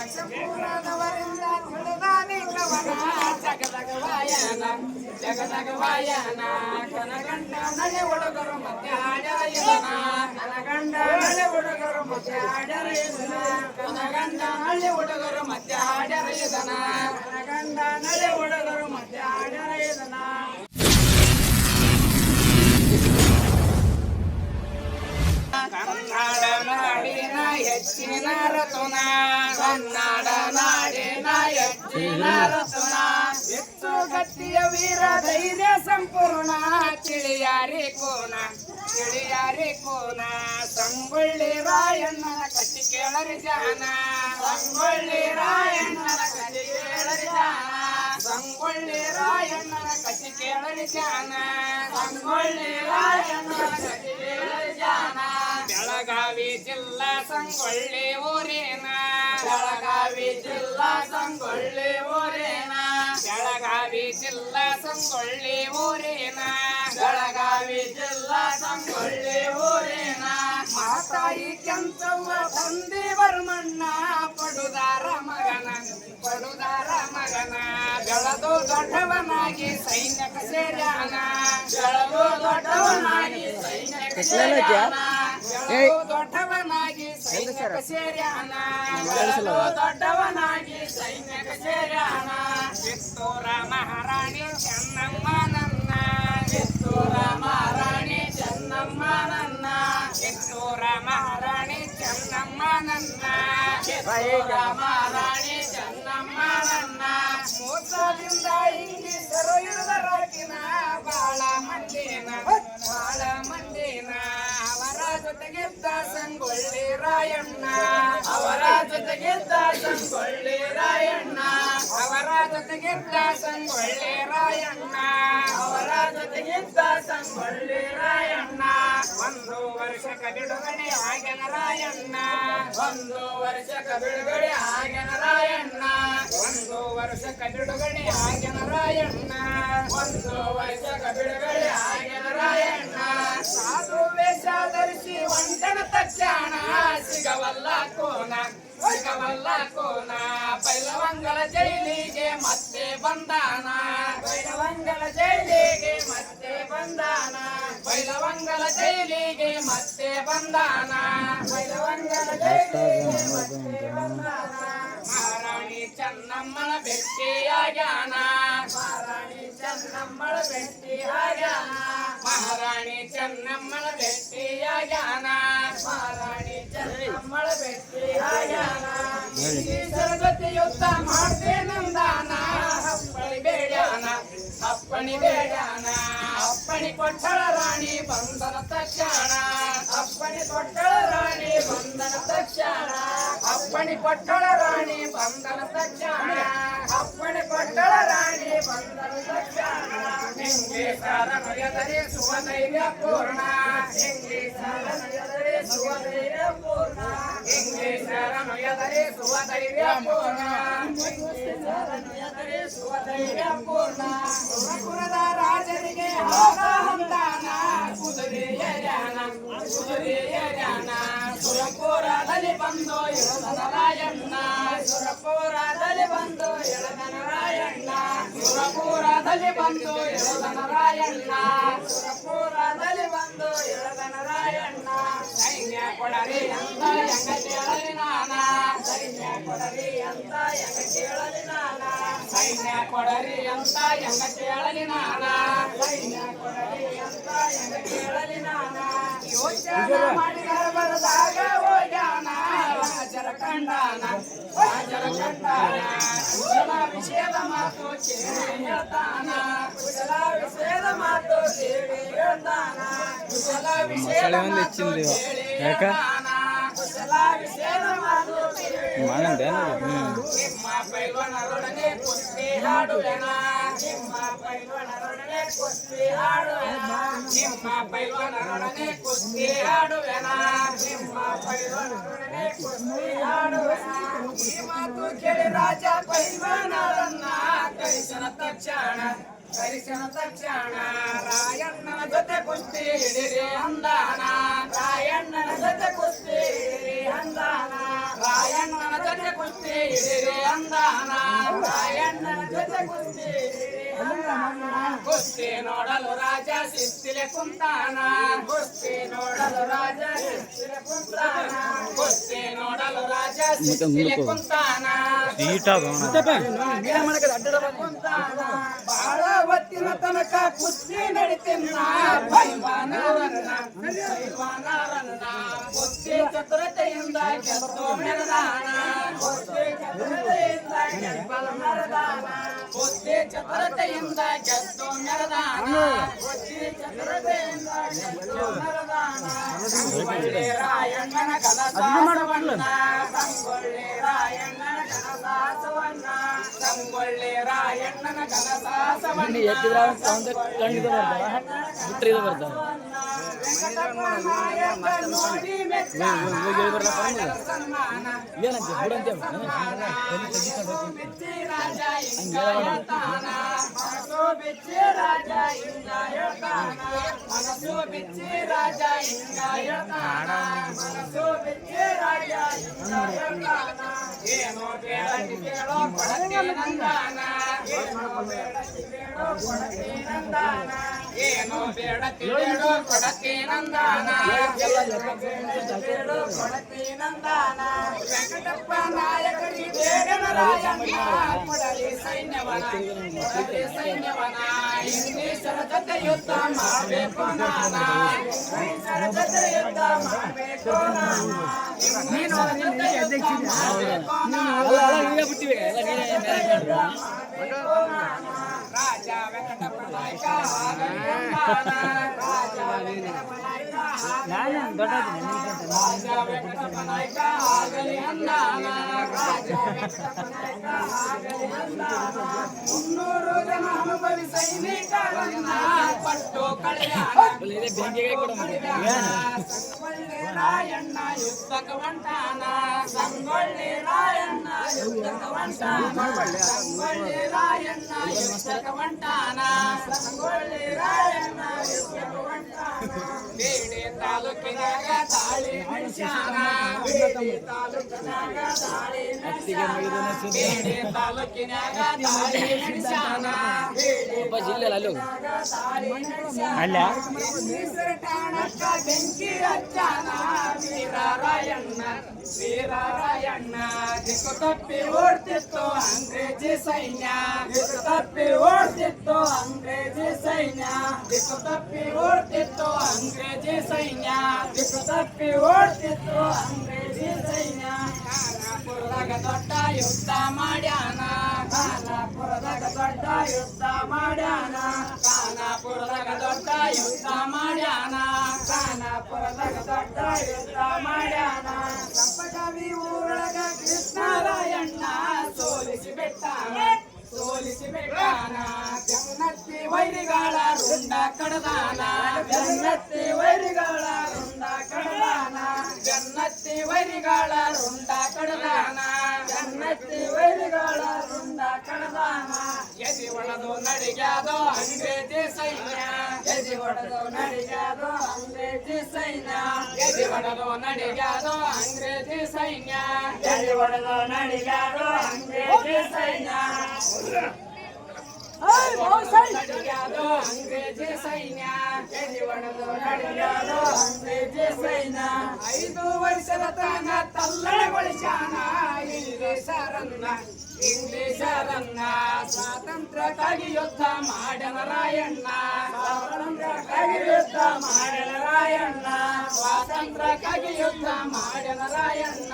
ಲಕ್ಷಪುರದವರಿಂದ ತಿಳಿದಾನೆ ಕವನ ಜಗದಗವಾಯನ ಜಗದಗವಾಯನ ಕನಗಂಡ ನಳೆ ಹುಡುಗರು ಮತ್ತೆ ಹಾಡರ ಇದನ ಕನಗಂಡ ನಳೆ ಹುಡುಗರು ಮತ್ತೆ ಹಾಡರ ಇದನ ಕನಗಂಡ ನಳೆ ಹುಡುಗರು ಮತ್ತೆ ಹಾಡರ ಇದನ ಕನಗಂಡ ನಳೆ ಹುಡುಗರು ಮತ್ತೆ ಹಾಡರ ಇದನ ಕನ್ನಡ ನಾಡಿನ ಹೆಚ್ಚಿನ ರತುನ ಕನ್ನಡ ನಾಡಿನ ಹೆಚ್ಚಿನ ರತುನ ಹೆಚ್ಚು ಗಟ್ಟಿಯ ವೀರ ಧೈರ್ಯ ಸಂಪೂರ್ಣ ತಿಳಿಯಾರಿ ಕೋನ ತಿಳಿಯಾರಿ ಕೋನ ಸಂಗೊಳ್ಳಿ ರಾಯಣ್ಣನ ಕಥೆ ಕೇಳರಿ ಜಾನ ಸಂಗೊಳ್ಳಿ ರಾಯಣ್ಣನ ಕಥೆ ಕೇಳರಿ ಜಾನ ಸಂಗೊಳ್ಳಿ ರಾಯಣ್ಣನ ಕಥೆ ಕೇಳರಿ ಜಾನ ಸಂಗೊಳ್ಳಿ ರಾಯಣ್ಣನ ಕಥೆ ಕೇಳರಿ ಜಾನ ಬೆಳಗಾವಿ ಜಿಲ್ಲಾ ಸಂಗೊಳ್ಳಿ ಊರಿನ ಬೆಳಗಾವಿ ಜಿಲ್ಲಾ ಸಂಗೊಳ್ಳಿ ಊರಿನ ಬೆಳಗಾವಿ ಜಿಲ್ಲಾ ಸಂಗೊಳ್ಳಿ ಊರಿನ ಬೆಳಗಾವಿ ಜಿಲ್ಲಾ ಸಂಗೊಳ್ಳಿ ಊರಿನ ಮಾತಾಯಿ ಕೆಂಚವ್ವ ತಂದೆ ವರ್ಮಣ್ಣ ಪಡುದಾರ ಮಗನ ಬೆಳೆದು ದೊಡ್ಡವನಾಗಿ ಸೈನ್ಯಕ ಸೇರ್ಯಾನ ಬೆಳೆದು ದೊಡ್ಡವನಾಗಿ ಸೈನ್ಯಕ ಸೇರ್ಯಾನ ಬೆಳೆದು ದೊಡ್ಡವನಾಗಿ ಸೈನ್ಯಕ ಸೇರ್ಯಾನ ಬೆಳೆದು ದೊಡ್ಡವನಾಗಿ ಸೈನ್ಯಕ ಸೇರ್ಯಾನ ಕಿತ್ತೂರ ಮಹಾರಾಣಿ ಚೆನ್ನಮ್ಮ ನನ್ನ ಕಿತ್ತೂರ ಮಹಾರಾಣಿ ಚೆನ್ನಮ್ಮ ನನ್ನ ಕಿತ್ತೂರ ಮಹಾರಾಣಿ ಚೆನ್ನಮ್ಮ ನನ್ನ ಕಿತ್ತೂರ ಮಹಾರಾಣಿ ಚೆನ್ನಮ್ಮ ನನ್ನ ಮೋಸದಿಂದ ಇಂಗ್ಲಿಷರು ಹಿಡಿದರಾಕಿನ ಬಾಳ ಮಂದಿನ ಅವರ ಜೊತೆಗಿದ್ದ ಸಂಗೊಳ್ಳಿ ರಾಯಣ್ಣ ಅವರ ಜೊತೆಗಿದ್ದ ಸಂಗೊಳ್ಳಿ ರಾಯಣ್ಣ ಅವರ ಜೊತೆಗಿದ್ದ ಸಂಗೊಳ್ಳಿ ರಾಯಣ್ಣ ಅವರ ಜೊತೆಗಿದ್ದ ಸಂಗೊಳ್ಳಿ ರಾಯಣ್ಣ ಒಂದು ವರ್ಷಕ ಬಿಡುಗಡೆ ಆಗ್ಯನ ರಾಯಣ್ಣ ಒಂದು ವರ್ಷಕ ಬಿಡುಗಡೆ ಆಗ್ಯನ ರಾಯಣ್ಣ ಒಂದು ವರ್ಷಕ ಬಿಡುಗಡೆ ಆಗ್ಯನ ರಾಯಣ್ಣ ಒಂದು ವರ್ಷಕ ಬಿಡುಗಡೆ ಆಗ್ಯನ ರಾಯಣ್ಣ ಸಾಧು ವೇಷ ಧರಿಸಿ ಒಂಟನ ತಕ್ಷಣ ಸಿಗವಲ್ಲ ಕೋನ ಬೈಲವಂಗಲ ಜೈಲಿಗೆ ಮತ್ತೆ ಬಂದಾನ ಬೈಲವಂಗಲ ಜೈಲಿಗೆ ಮತ್ತೆ ಬಂದಾನ ಬೈಲವಂಗಲ ಜೈಲಿಗೆ ಮತ್ತೆ ಬಂದಾನ ಬೈಲವಂಗಲ ಜೈಲಿಗೆ ಮತ್ತೆ ಬಂದಾನ ಮಹಾರಾಣಿ ಚೆನ್ನಮ್ಮನ ಭೇಟಿಯಾಗ್ಯಾನ ಮಹಾರಾಣಿ ಚೆನ್ನಮ್ಮನ ಭೇಟಿಯಾಗ್ಯಾನ ಮಹಾರಾಣಿ ಚೆನ್ನಮ್ಮನ ಭೇಟಿಯಾಗ್ಯಾನ ಮಹಾರಾಣಿ ಚೆನ್ನಮ್ಮನ ಭೇಟಿಯಾಗ್ಯಾನ ಜೊತೆ ಯುದ್ಧ ಮಾಡ್ತೇನಂದಾನ ಅಪ್ಪಣಿ ಬೇಡ್ಯಾನ ಅಪ್ಪಣಿ ಕೊಟ್ಟಳ ರಾಣಿ ಬಂಧನ ತಕ್ಷಣ ಅಪ್ಪಣಿ ಕೊಟ್ಟಳ ರಾಣಿ ಬಂಧನ ತಕ್ಷಣ ಅಪ್ಪಣಿ ಕೊಟ್ಟಳ ರಾಣಿ ಬಂಧನ ತಕ್ಷಣ ಅಪ್ಪಣಿ ಕೊಟ್ಟಳ ರಾಣಿ ಬಂಧನ ತಕ್ಷಣ ಇಂಗ್ಲಿಷರ ನೊಯದರೆ ಸುವಧೈರ್ಯ ಪೂರ್ಣ ಇಂಗ್ಲಿಷರ ನೊಯದರೆ ಸುವಧೈರ್ಯ ಪೂರ್ಣ ಇಂಗ್ಲಿಷರ ನೊಯದರೆ ಸುವಧೈರ್ಯ ಪೂರ್ಣ ಇಂಗ್ಲಿಷರ ನೊಯದರೆ ಸುವಧೈರ್ಯ ಪೂರ್ಣ ಸುರಪುರದ ರಾಜರಿಗೆ ಹೋಗ ಹೊಂದಾನ ಕುದುರೆಯ ಜ್ಞಾನ ಸುರಪುರದಲ್ಲಿ ಬಂದು ಇಳದನ ರಾಯಣ್ಣ ಸುರಪುರದಲ್ಲಿ ಬಂದು ಇಳದನ ರಾಯಣ್ಣ ಸುರಪುರದಲ್ಲಿ ಬಂದು ಇಳದನ ರಾಯಣ್ಣ ಸುರಪುರದಲ್ಲಿ ಬಂದು ಇಳದನ ರಾಯಣ್ಣ ಸೈನ್ಯ ಕೊಡರಿ ಅಂತ ಎಂಗ ಕೇಳಲಿ ನಾನ ಸೈನ್ಯ ಕೊಡರಿ ಅಂತ ಎಂಗ ಕೇಳಲಿ ನಾನ ಸೈನ್ಯ ಕೊಡರಿ ಅಂತ ಎಂಗ ಕೇಳಲಿ ನಾನ ಸೈನ್ಯ ಕೊಡರಿ ಅಂತ ಎಂಗ ಕೇಳಲಿ ನಾನ ಯೋಚನೆ ಮಾಡಿದ ಬರದಾಗ ಹೋಗ್ಯಾನ ರಾಜರ ಕಂಡಾನ ಕುಶಲ ವಿಷಯದ ಮಾತು ಕೇಳಿ ಹೇಳ್ತಾನ ಕುಶಲ ವಿಷಯದ ಮಾತು ಕೇಳಿ ಹೇಳ್ತಾನ ಕುಶಲ ವಿಷಯದ ಮಾತು ಕೇಳಿ ಹೇಳ್ತಾನ ಕುಶಲ ವಿಷಯದ ಮಾತು ನಿಮ್ಮ ಪೈಲ್ವನರೊಡನೆ ಕುಸ್ತಿ ಹಾಡುವೆನ ನಿಮ್ಮ ಪೈಲ್ವನರೊಡನೆ ಕುಸ್ತಿ ಹಾಡುವೆನ ನಿಮ್ಮ ಪೈಲ್ವನರೊಡನೆ ಕುಸ್ತಿ ಹಾಡುವೆನ ನಿಮ್ಮ ಪೈಲ್ವನರೊಡನೆ ಕುಸ್ತಿ ಹಾಡುವೆನ ಈ ಮಾತು ಕೇಳಿ ರಾಜ ಪೈಲ್ವನರನ್ನ ಕರೆಸನ ತಕ್ಷಣ ರಾಯಣ್ಣನ ಜೊತೆ ಕುಸ್ತಿ ಹಿಡಿರಿ ಅಂದಾನ ರಾಯಣ್ಣನ ಜೊತೆ ಕುಸ್ತಿ ಹಿಡಿರಿ ಅಂದಾನ ರಾಯಣ್ಣನ ಜೊತೆ ಕುಸ್ತಿ ಹಿಡಿರಿ ಅಂದಾನ ರಾಯಣ್ಣನ ಜೊತೆ ಕುಸ್ತಿ ನೋಡಲು ರಾಜ ಶಿಸ್ತಿಲೆ ಕುಂತಾನ ಕುಸ್ತಿ ನೋಡಲು ರಾಜ ಶಿಸ್ತಿಲೆ ಕುಂತಾನ ಕುಸ್ತಿ ನೋಡಲು ರಾಜ ಶಿಸ್ತಿಲೆ ಕುಂತಾನ ಬಹಳ ಹೊತ್ತಿನ ತನಕ ಕುಸ್ತಿ ನಡಿತಿನ್ನ ಪೈಲ್ವಾನರನ್ನ ಕುಸ್ತಿ ಚತುರತೆಯಿಂದ ಗೆದ್ದು ಮೆರೆದಾನ ಕುಸ್ತಿ ಚತುರತೆಯಿಂದ ಗೆದ್ದು ಮೆರೆದಾನ ಕುಸ್ತಿ ಚತುರತೆಯಿಂದ ಗೆದ್ದು ಮೆರೆದಾನ ಕುಸ್ತಿ ಚತುರತೆಯಿಂದ ಗೆದ್ದು ಮೆರೆದಾನ ಸಂಗೊಳ್ಳಿ ರಾಯಣ್ಣನ ಕಲಸಾಸವನ್ನ ಸಂಗೊಳ್ಳಿ ರಾಯಣ್ಣನ ಕಲಸಾಸವನ್ನ ಸಂಗೊಳ್ಳಿ ರಾಯಣ್ಣನ ಕಲಸಾಸವನ್ನ ನೋಡಿ ಮೆಚ್ಚ ಸನ್ಮಾನ ಬಿಚ್ಚಿ ರಾಜ ಹಿಂಗ ಹೇಳ್ತಾನ ಮನಸ್ಸು ಬಿಚ್ಚಿ ರಾಜ ಹಿಂಗ ಹೇಳ್ತಾನ ಮನಸ್ಸು ಬಿಚ್ಚಿ ರಾಜ ಹಿಂಗ ಹೇಳ್ತಾನ ಮನಸ್ಸು ಬಿಚ್ಚಿ ರಾಜ ಹಿಂಗ ಹೇಳ್ತಾನ ಏನೋ ಬೇಡಕ್ಕೆ ಕೇಳೋ ಕೊಡಕ್ಕೆ ನಂದಾನ ಏನೋ ಬೇಡಕ್ಕೆ ಕೇಳೋ ಕೊಡಕ್ಕೆ ನಂದಾನ ಏನೋ ಬೇಡಕ್ಕೆ ಕೇಳೋ ಕೊಡಕ್ಕೆ ನಂದಾನ ಬೇಡೋ ಕೊಡಕ್ಕೆ ನಂದಾನ ವೆಂಕಟಪ್ಪ ನಾಯಕರಿ ಬೇಗನ ರಾಯಣ್ಣ ಕೊಡಲಿ ಸೈನ್ಯವನ ಕೊಡಲಿ ಸೈನ್ಯವನ ಇಂಗ್ಲಿಷರ ಜೊತೆ ಯುದ್ಧ ಮಾಡಬೇಕು ನಾನ ಇಂಗ್ಲಿಷರ ಜೊತೆ ಯುದ್ಧ ಮಾಡಬೇಕು ನಾನ ಇಂಗ್ಲಿಷರ ಜೊತೆ ಯುದ್ಧ ಮಾಡಬೇಕು ರಾಜ ವೆಂಕಟಪ್ಪ ನಾಯಕ ರಾಜ ವೆಂಕಟಪ್ಪ ನಾಯಕ ರಾಜ ವೆಂಕಟಪ್ಪ ನಾಯಕ ಆಗಲಿ ಅಂದಾನ ರಾಜ ವೆಂಕಟಪ್ಪ ನಾಯಕ ಆಗಲಿ ಅಂದಾನ 300 ಜನ ಅನುಭವಿ ಸೈನಿಕರನ್ನ ಪಟ್ಟು ಕಳೆಯಾನ ಸಂಗೊಳ್ಳಿ ರಾಯಣ್ಣ ಯುದ್ಧಕ್ಕೆ ಹೊಂಟಾನ ಸಂಗೊಳ್ಳಿ ರಾಯಣ್ಣ ಯುದ್ಧಕ್ಕೆ ಹೊಂಟಾನ ಸಂಗೊಳ್ಳಿ ರಾಯಣ್ಣ ಯುದ್ಧಕ್ಕೆ ಹೊಂಟಾನ ಸಂಗೊಳ್ಳಿ ರಾಯಣ್ಣ ಯುದ್ಧಕ್ಕೆ ಹೊಂಟಾನ ಬೇಡಿ ತಾಲೂಕಿನಾಗ ತಾಳಿ ನಡೆಸ್ಯಾನ ಬೇಡಿ ತಾಲೂಕಿನಾಗ ತಾಳಿ ನಡೆಸ್ಯಾನ ಬೇಡಿ ತಾಲೂಕಿನಾಗ ತಾಳಿ ನಡೆಸ್ಯಾನ ಅಲ್ಲ ಠಾಣಕ್ಕ ಬೆಂಕಿ ಹಚ್ಚಾನ ವೀರರಾಯಣ್ಣ ವೀರರಾಯಣ್ಣ ದಿಕ್ಕು ತಪ್ಪಿ ಓಡ್ತಿತ್ತು ಅಂಗ್ರೇಜಿ ಸೈನ್ಯ ದಿಕ್ಕು ತಪ್ಪಿ ಓಡ್ತಿತ್ತು ಅಂಗ್ರೇಜಿ ಸೈನ್ಯ ದಿಕ್ಕು ತಪ್ಪಿ ಓಡ್ತಿತ್ತು ಅಂಗ್ರೇಜಿ ಸೈನ್ಯ ದಿಕ್ಕು ತಪ್ಪಿ ಓಡ್ತಿತ್ತು ಅಂಗ್ರೇಜಿ ಸೈನ್ಯ ಖಾನಾಪುರದಾಗ ದೊಡ್ಡ ಯುದ್ಧ ಮಾಡ್ಯಾನ ಖಾನಾಪುರದಾಗ ದೊಡ್ಡ ಯುದ್ಧ ಮಾಡ್ಯಾನ ಖಾನಾಪುರದಾಗ ದೊಡ್ಡ ಯುದ್ಧ ಮಾಡ್ಯಾನ ಖಾನಾಪುರದಾಗ ದೊಡ್ಡ ಯುದ್ಧ ಮಾಡ್ಯಾನ ಸಂಪಗಾವಿ ಊರೊಳಗ ಕೃಷ್ಣರಾಯಣ್ಣ ಸೋಲಿಸಿ ಬಿಟ್ಟಾನ ಸೋಲಿಸಿ ಬಿಟ್ಟಾನ ಬೆನ್ನತ್ತಿ ವೈರಿಗಳ ರುಂಡ ಕಡದಾನ ಬೆನ್ನತ್ತಿ ವೈರಿಗಳ ರುಂಡ ಕಡದಾನ ಬೆನ್ನತ್ತಿ ವೈರಿಗಳ ರುಂಡ ಕಡದಾನ ಬೆನ್ನತ್ತಿ ವೈರಿಗಳ ರುಂಡ ಕಡದಾನ ಎದಿ ಒಳದು ನಡಿಗ್ಯಾದೋ ಅಂಗ್ರೇಜಿ ಸೈನ್ಯ ಎದಿ ಒಡೆದು ನಡಿಗ್ಯಾದೋ ಅಂಗ್ರೇಜಿ ಸೈನ್ಯ ಎದಿ ಒಡೆದು ನಡಿಗ್ಯಾದೋ ಅಂಗ್ರೇಜಿ ಸೈನ್ಯ ಎದಿ ಒಡೆದು ನಡಿಗ್ಯಾದೋ ಅಂಗ್ರೇಜಿ ಸೈನ್ಯ ನಡಿಗ್ಯಾದೋ ಅಂಗ್ರೇಜಿ ಸೈನ್ಯ ಎದಿ ಒಡೆದು ನಡಿಗ್ಯಾದೋ ಅಂಗ್ರೇಜಿ ಸೈನ್ಯ 5 ವರ್ಷದ ತನ ತಲ್ಲಣಗೊಳಿಸ್ಯಾನ ಇಂಗ್ಲಿಷರನ್ನ ಇಂಗ್ಲಿಷರನ್ನ ಸ್ವಾತಂತ್ರ್ಯಕ್ಕಾಗಿ ಯುದ್ಧ ಮಾಡ್ಯಾನ ರಾಯಣ್ಣ ಸ್ವಾತಂತ್ರ್ಯಕ್ಕಾಗಿ ಯುದ್ಧ ಮಾಡ್ಯಾನ ರಾಯಣ್ಣ ಸ್ವಾತಂತ್ರ್ಯಕ್ಕಾಗಿ ಯುದ್ಧ ಮಾಡ್ಯಾನ ರಾಯಣ್ಣ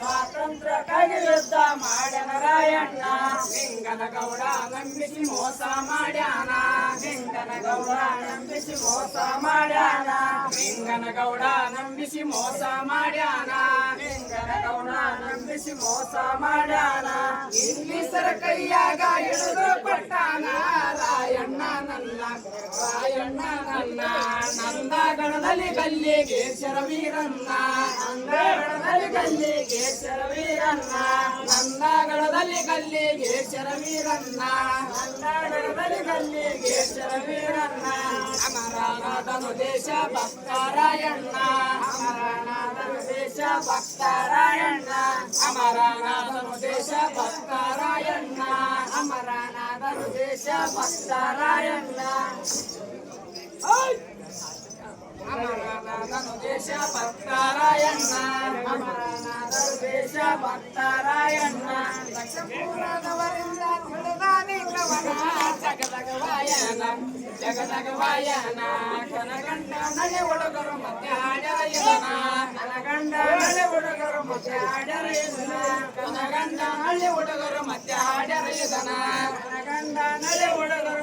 ಸ್ವಾತಂತ್ರ್ಯಕ್ಕಾಗಿ ಯುದ್ಧ ಮಾಡ್ಯಾನ ರಾಯಣ್ಣ ಲಿಂಗನ ಗೌಡ ನಂಬಿಸಿ ಮೋಸ ಮಾಡ್ಯಾನ ಲಿಂಗನ ಗೌಡ ನಂಬಿಸಿ ಮೋಸ ಮಾಡ್ಯಾನ ಲಿಂಗನ ಗೌಡ ನಂಬಿಸಿ ಮೋಸ ಮಾಡ್ಯಾನ ಲಿಂಗನ ಗೌಡ ನಂಬಿಸಿ ಮೋಸ ಮಾಡ್ಯಾನ ಇಂಗ್ಲಿಷರ ಕೈಯಾಗ ಹಿಡಿದು ಕೊಟ್ಟಾನ ರಾಯಣ್ಣ ನನ್ನ ರಾಯಣ್ಣ ನನ್ನ ನಂದಗಣದಲ್ಲಿ ಗಲ್ಲಿಗೆ ಶರವೀರನ್ನ ನಂದಗಣದಲ್ಲಿ ಗಲ್ಲಿಗೆ ಶರವೀರನ್ನ ನಂದಗಣದ ಬೆಡದಲ್ಲಿ ಗಲ್ಲಿಗೆ ಶರವೀರಣ್ಣ ಬೆಡದಲ್ಲಿ ಗಲ್ಲಿಗೆ ಶರವೀರಣ್ಣ ಅಮರನಾಥನು ದೇಶ ಭಕ್ತರಾಯಣ್ಣ ಅಮರನಾಥನು ದೇಶ ಭಕ್ತರಾಯಣ್ಣ ಅಮರನಾಥನು ದೇಶ ಭಕ್ತರಾಯಣ್ಣ ಅಮರನಾಥನು ದೇಶ ಭಕ್ತರಾಯಣ್ಣ ಅಮರನಾಥನು ದೇಶ ಭಕ್ತರಾಯಣ್ಣ ಅಮರನಾಥನು ದೇಶ ಭಕ್ತರಾಯಣ್ಣ ಲಕ್ಷಪುರದವರಿಂದ ತಿಳಿದ ನಿಂಗವನ ಜಗದಗವಾಯನ ಜಗದಗವಾಯನ ಕನಗಂಡ ನಡೆ ಹುಡುಗರು ಮತ್ತೆ ಹಾಡರಯ್ಯನ ಕನಗಂಡ ನಡೆ ಹುಡುಗರು ಮತ್ತೆ ಹಾಡರಯ್ಯನ ಕನಗಂಡ ನಡೆ ಹುಡುಗರು ಮತ್ತೆ ಹಾಡರಯ್ಯನ ಕನಗಂಡ ನಡೆ ಹುಡುಗರು